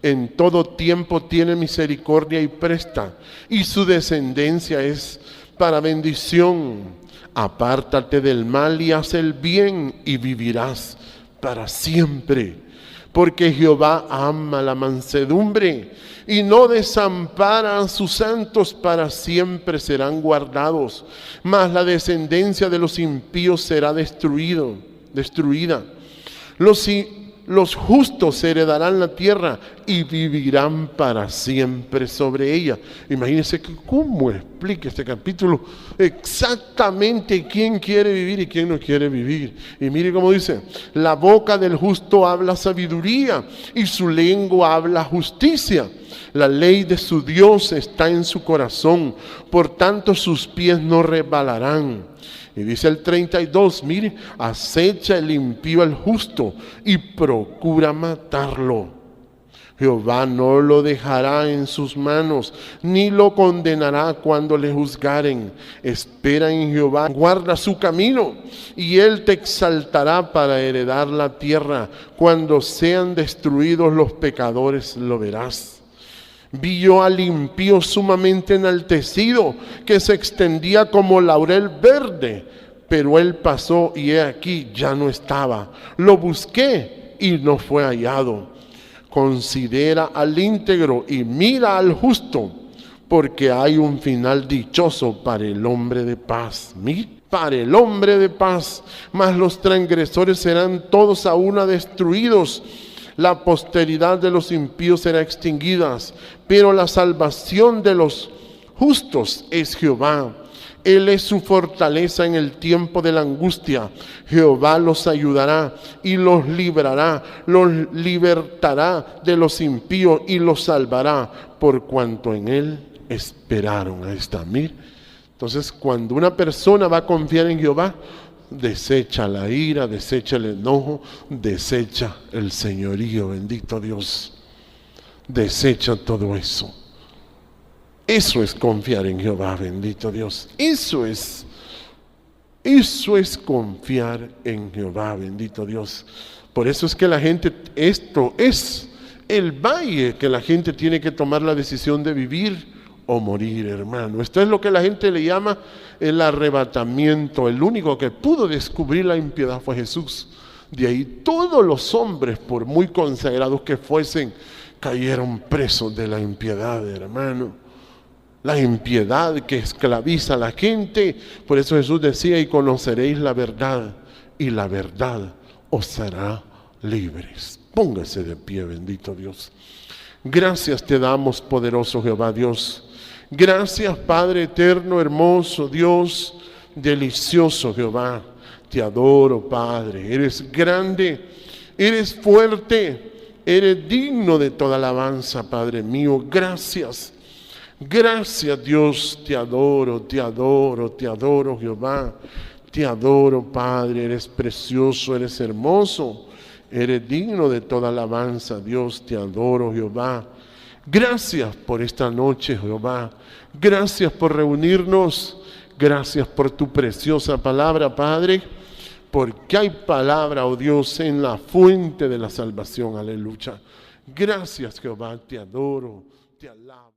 En todo tiempo tiene misericordia y presta, y su descendencia es para bendición. Apártate del mal y haz el bien, y vivirás para siempre. Porque Jehová ama la mansedumbre, y no desampara a sus santos, para siempre serán guardados. Mas la descendencia de los impíos será destruida. Los justos heredarán la tierra y vivirán para siempre sobre ella. Imagínense que cómo explica este capítulo exactamente quién quiere vivir y quién no quiere vivir. Y mire cómo dice: la boca del justo habla sabiduría y su lengua habla justicia. La ley de su Dios está en su corazón, por tanto sus pies no resbalarán. Y dice el 32, mire, acecha el impío al justo y procura matarlo. Jehová no lo dejará en sus manos, ni lo condenará cuando le juzgaren. Espera en Jehová, guarda su camino, y él te exaltará para heredar la tierra. Cuando sean destruidos los pecadores, lo verás. Vi yo al impío sumamente enaltecido, que se extendía como laurel verde, pero él pasó y he aquí ya no estaba. Lo busqué y no fue hallado. Considera al íntegro y mira al justo, porque hay un final dichoso para el hombre de paz. Mira, para el hombre de paz, mas los transgresores serán todos a una destruidos. La posteridad de los impíos será extinguida, pero la salvación de los justos es Jehová. Él es su fortaleza en el tiempo de la angustia. Jehová los ayudará y los librará, los libertará de los impíos y los salvará, por cuanto en él esperaron. Ahí está, mire. Entonces, cuando una persona va a confiar en Jehová, desecha la ira, desecha el enojo, desecha el señorío, bendito Dios. Desecha todo eso. Eso es confiar en Jehová, bendito Dios. Eso es confiar en Jehová, bendito Dios. Por eso es que la gente, esto es el valle que la gente tiene que tomar la decisión de vivir o morir, hermano. Esto es lo que la gente le llama el arrebatamiento. El único que pudo descubrir la impiedad fue Jesús. De ahí todos los hombres, por muy consagrados que fuesen, cayeron presos de la impiedad, hermano. La impiedad que esclaviza a la gente. Por eso Jesús decía: y conoceréis la verdad, y la verdad os hará libres. Póngase de pie, bendito Dios. Gracias te damos, poderoso Jehová Dios. Gracias, Padre eterno, hermoso Dios, delicioso Jehová. Te adoro, Padre. Eres grande, eres fuerte, eres digno de toda alabanza, Padre mío. Gracias. Gracias, Dios. Te adoro, te adoro, te adoro, Jehová. Te adoro, Padre. Eres precioso, eres hermoso. Eres digno de toda alabanza, Dios. Te adoro, Jehová. Gracias por esta noche, Jehová. Gracias por reunirnos. Gracias por tu preciosa palabra, Padre. Porque hay palabra, oh Dios, en la fuente de la salvación. Aleluya. Gracias, Jehová. Te adoro, te alabo.